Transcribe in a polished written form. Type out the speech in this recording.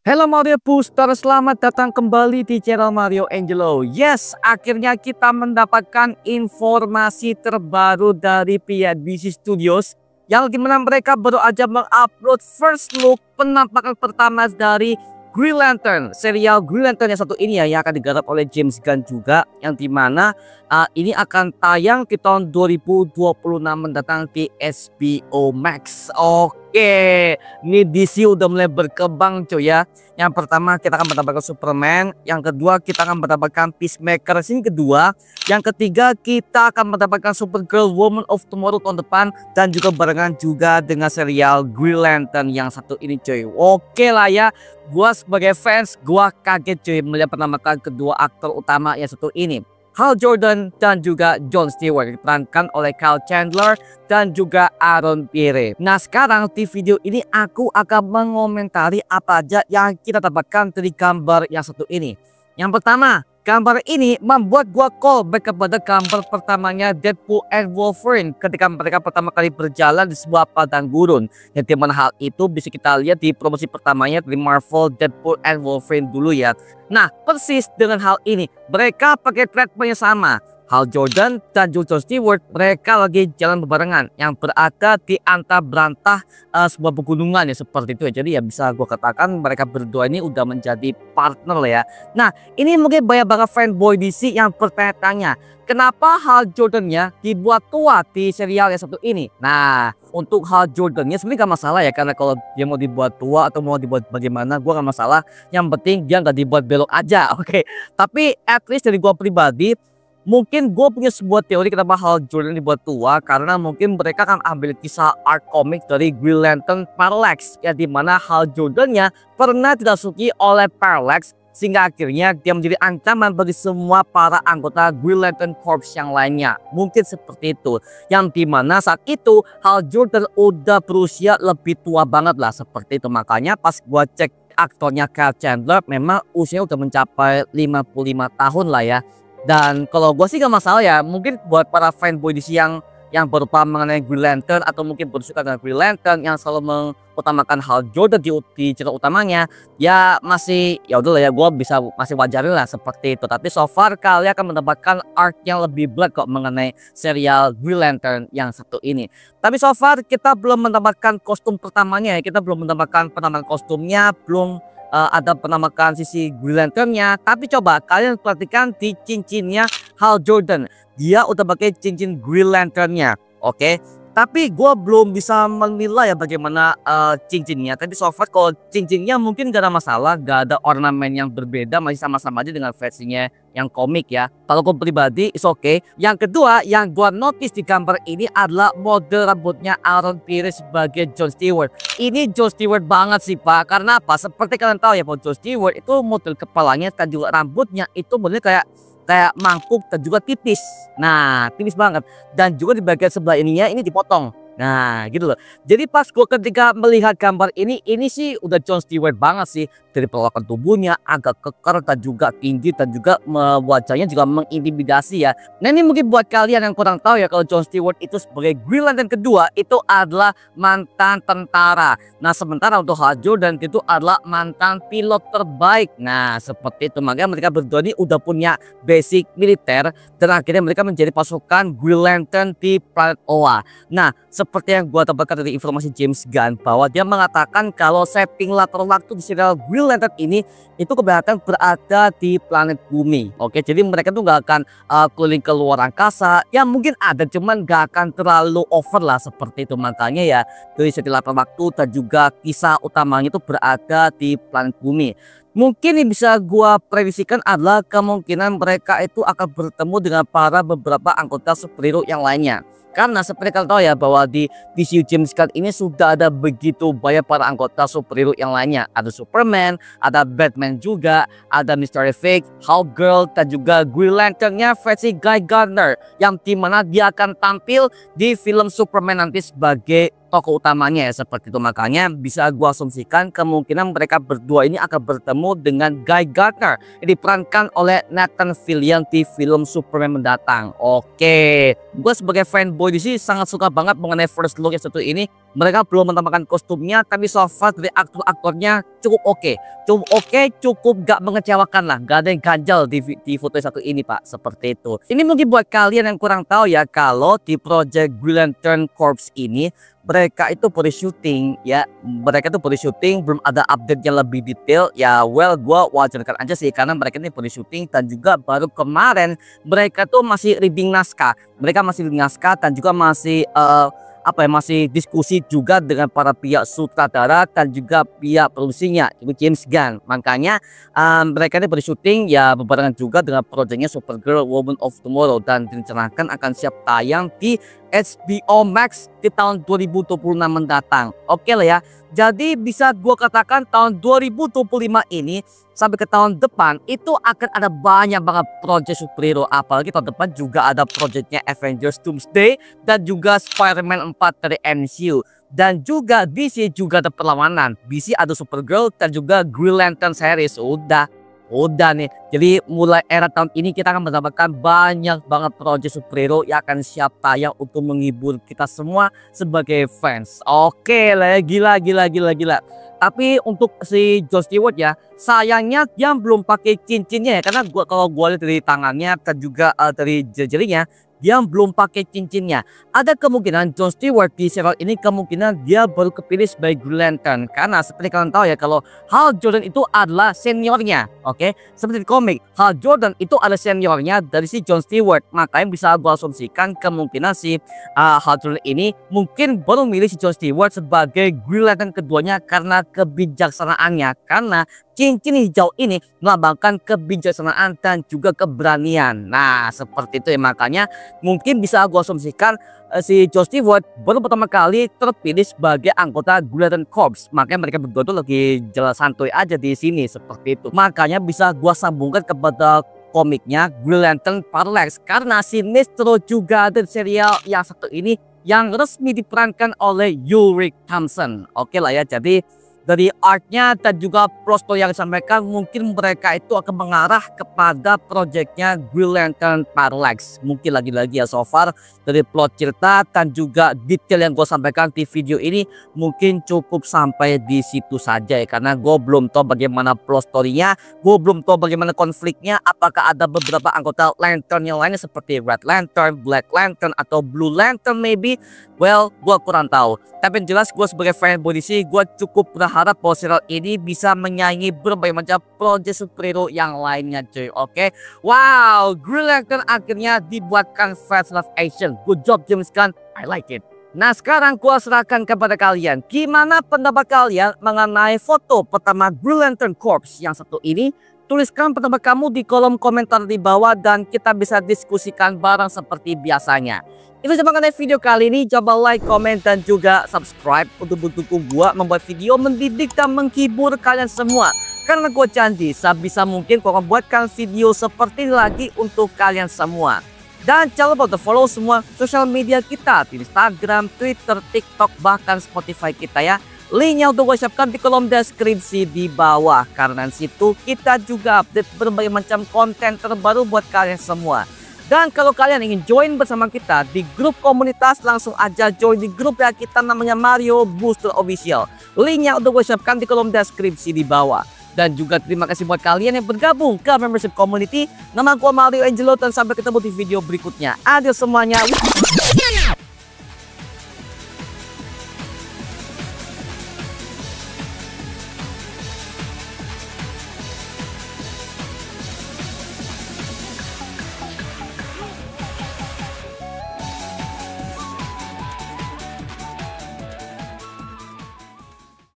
Hello Mario Booster, selamat datang kembali di channel Mario Angelo. Yes, akhirnya kita mendapatkan informasi terbaru dari pihak DC Studios yang dimana mereka baru aja mengupload first look penampakan pertama dari Green Lantern, serial Green Lantern yang satu ini ya, yang akan digarap oleh James Gunn juga, yang dimana ini akan tayang di tahun 2026 mendatang di HBO Max. Oke, ini DC udah mulai berkembang cuy ya. Yang pertama kita akan mendapatkan Superman, yang kedua kita akan mendapatkan Peacemaker scene kedua, yang ketiga kita akan mendapatkan Supergirl Woman of Tomorrow tahun depan, dan juga barengan juga dengan serial Green Lantern yang satu ini cuy. Oke lah ya, gua sebagai fans gua kaget cuy melihat penampakan kedua aktor utama yang satu ini, Hal Jordan dan juga Jon Stewart, diperankan oleh Kyle Chandler dan juga Aaron Pierre. Nah sekarang di video ini aku akan mengomentari apa aja yang kita dapatkan dari gambar yang satu ini. Yang pertama, gambar ini membuat gua callback kepada gambar pertamanya Deadpool and Wolverine ketika mereka pertama kali berjalan di sebuah padang gurun. Yang dimana hal itu bisa kita lihat di promosi pertamanya dari Marvel Deadpool and Wolverine dulu ya. Nah persis dengan hal ini mereka pakai treatment yang sama. Hal Jordan dan Jon Stewart mereka lagi jalan berbarengan yang berada di antara berantah sebuah pegunungan ya seperti itu ya. Jadi ya bisa gue katakan mereka berdua ini udah menjadi partner lah ya. Nah ini mungkin banyak banget fanboy DC yang bertanya-tanya kenapa Hal Jordan-nya dibuat tua di serial yang satu ini. Nah untuk Hal Jordan-nya sebenarnya gak masalah ya, karena kalau dia mau dibuat tua atau mau dibuat bagaimana gue gak masalah. Yang penting dia gak dibuat belok aja. Oke. Tapi at least dari gue pribadi, mungkin gue punya sebuah teori kenapa Hal Jordan dibuat tua, karena mungkin mereka akan ambil kisah art komik dari Green Lantern Parallax ya, dimana Hal Jordan-nya pernah dirasuki oleh Parallax sehingga akhirnya dia menjadi ancaman bagi semua para anggota Green Lantern Corps yang lainnya. Mungkin seperti itu, yang dimana saat itu Hal Jordan udah berusia lebih tua banget lah seperti itu. Makanya pas gue cek aktornya Kyle Chandler memang usianya udah mencapai 55 tahun lah ya. Dan kalau gue sih gak masalah ya, mungkin buat para fanboy DC yang baru paham mengenai Green Lantern atau mungkin baru suka dengan Green Lantern yang selalu mengutamakan Hal Jordan di cerita utamanya, ya masih ya udah lah ya, gue bisa masih wajarin lah seperti itu. Tapi so far kalian akan mendapatkan art yang lebih black kok mengenai serial Green Lantern yang satu ini. Tapi so far kita belum mendapatkan kostum pertamanya ya, kita belum mendapatkan penampakan kostumnya, belum ada penampakan sisi Green Lantern-nya. Tapi coba kalian perhatikan di cincinnya Hal Jordan, dia udah pakai cincin Green Lantern-nya. Oke. Tapi gue belum bisa menilai ya bagaimana cincinnya. Tapi so far kalau cincinnya mungkin gak ada masalah, gak ada ornamen yang berbeda, masih sama-sama aja dengan versinya yang komik ya. Kalau gue pribadi is okay. Yang kedua yang gue notice di gambar ini adalah model rambutnya Aaron Pierre sebagai Jon Stewart. Ini Jon Stewart banget sih pak. Karena apa? Seperti kalian tahu ya bahwa Jon Stewart itu model kepalanya dan juga rambutnya itu modelnya kayak mangkuk dan juga tipis. Nah tipis banget, dan juga di bagian sebelah ininya ini dipotong. Nah gitu loh. Jadi pas gue ketika melihat gambar ini sih udah Jon Stewart banget sih. Dari perawakan tubuhnya agak keker dan juga tinggi, dan juga wajahnya juga mengintimidasi ya. Nah ini mungkin buat kalian yang kurang tahu ya, kalau Jon Stewart itu sebagai Green Lantern kedua itu adalah mantan tentara. Nah sementara untuk Hal Jordan itu adalah mantan pilot terbaik. Nah seperti itu, makanya mereka berdua ini udah punya basic militer, dan akhirnya mereka menjadi pasukan Green Lantern di planet Oa. Nah seperti yang gua dapatkan dari informasi James Gunn, bahwa dia mengatakan kalau setting latar waktu di serial Green Lantern ini itu kebanyakan berada di planet bumi. Oke, jadi mereka tuh gak akan keliling ke luar angkasa. Ya mungkin ada, cuman gak akan terlalu over lah seperti itu. Makanya ya dari setting latar waktu dan juga kisah utamanya itu berada di planet bumi. Mungkin yang bisa gua prediksikan adalah kemungkinan mereka itu akan bertemu dengan para beberapa anggota superhero yang lainnya. Karena seperti kalian tahu ya bahwa di DC James Gunn ini sudah ada begitu banyak para anggota superhero yang lainnya. Ada Superman, ada Batman juga, ada Mr. Fake, Hawkgirl, dan juga Green Lantern-nya versi Guy Gardner, yang dimana dia akan tampil di film Superman nanti sebagai tokoh utamanya ya seperti itu. Makanya bisa gua asumsikan kemungkinan mereka berdua ini akan bertemu dengan Guy Gardner yang diperankan oleh Nathan Fillion di film Superman mendatang. Oke, gue sebagai fanboy di sini sangat suka banget mengenai first look yang satu ini. Mereka belum menambahkan kostumnya, tapi so far dari aktor-aktornya cukup oke. Cukup gak mengecewakan lah. Gak ada yang ganjal di foto satu ini, Pak. Seperti itu. Ini mungkin buat kalian yang kurang tahu ya, kalau di project Green Lantern Corps ini mereka itu baru syuting ya. Mereka itu baru syuting, belum ada update yang lebih detail. Ya well, gua wajarkan aja sih karena mereka ini baru syuting dan juga baru kemarin mereka tuh masih reading naskah. Mereka masih reading naskah dan juga masih masih diskusi juga dengan para pihak sutradara dan juga pihak produksinya, itu James Gunn. Makanya mereka ini bersyuting ya berbarengan juga dengan proyeknya Supergirl Woman of Tomorrow dan direncanakan akan siap tayang di HBO Max di tahun 2026 mendatang. Oke lah ya. Jadi bisa gua katakan tahun 2025 ini sampai ke tahun depan itu akan ada banyak banget project superhero. Apalagi tahun depan juga ada projectnya Avengers Doomsday dan juga Spider-Man 4 dari MCU. Dan juga DC juga ada perlawanan. DC ada Supergirl dan juga Green Lantern series. Udah nih, jadi mulai era tahun ini kita akan mendapatkan banyak banget project superhero yang akan siap tayang untuk menghibur kita semua sebagai fans. Oke lah, gila. Tapi untuk si John Stewart ya, sayangnya dia belum pakai cincinnya ya, karena kalau gua lihat dari tangannya dan juga dari jari-jarinya, dia belum pakai cincinnya. Ada kemungkinan John Stewart di serial ini kemungkinan dia baru kepilih sebagai Green Lantern. Karena seperti kalian tahu ya, kalau Hal Jordan itu adalah seniornya. Oke, seperti di komik, Hal Jordan itu adalah seniornya dari si John Stewart. Makanya bisa gue asumsikan kemungkinan si Hal Jordan ini mungkin baru milih si John Stewart sebagai Green Lantern keduanya karena kebijaksanaannya. Karena cincin hijau ini melambangkan kebijaksanaan dan juga keberanian. Nah, seperti itu ya, makanya mungkin bisa gue asumsikan si John Stewart baru pertama kali terpilih sebagai anggota Green Lantern Corps. Makanya mereka berdua tuh lagi jalan santuy aja di sini seperti itu. Makanya bisa gue sambungkan kepada komiknya Green Lantern Parallax karena Sinestro juga ada serial yang satu ini yang resmi diperankan oleh Ulrich Thompson. Oke lah ya, jadi dari artnya dan juga plot story yang disampaikan mungkin mereka itu akan mengarah kepada proyeknya Green Lantern Parallax. Mungkin lagi-lagi ya, so far dari plot cerita dan juga detail yang gue sampaikan di video ini mungkin cukup sampai di situ saja ya, karena gue belum tahu bagaimana plot story-nya, gue belum tahu bagaimana konfliknya, apakah ada beberapa anggota Lantern yang lainnya seperti Red Lantern, Black Lantern atau Blue Lantern maybe. Well, gue kurang tahu. Tapi yang jelas gue sebagai fanboy DC, gue cukup berharap bahwa serial ini bisa menyaingi berbagai macam project superhero yang lainnya cuy. Oke. Wow, Green Lantern akhirnya dibuatkan fast live action. Good job James Gunn, I like it. Nah, sekarang gua serahkan kepada kalian. Gimana pendapat kalian mengenai foto pertama Green Lantern Corps yang satu ini? Tuliskan pendapat kamu di kolom komentar di bawah dan kita bisa diskusikan bareng seperti biasanya. Itu saja mengenai video kali ini. Coba like, komen, dan juga subscribe untuk mendukung gua membuat video mendidik dan menghibur kalian semua. Karena gue janji sebisa mungkin gua akan buatkan video seperti ini lagi untuk kalian semua. Dan jangan lupa untuk follow semua sosial media kita di Instagram, Twitter, TikTok, bahkan Spotify kita ya. Linknya untuk gue siapkan di kolom deskripsi di bawah. Karena di situ kita juga update berbagai macam konten terbaru buat kalian semua. Dan kalau kalian ingin join bersama kita di grup komunitas, langsung aja join di grup ya kita namanya Mario Booster Official. Linknya untuk gue siapkan di kolom deskripsi di bawah. Dan juga terima kasih buat kalian yang bergabung ke membership community. Nama gue Mario Angelo dan sampai ketemu di video berikutnya. Adios semuanya.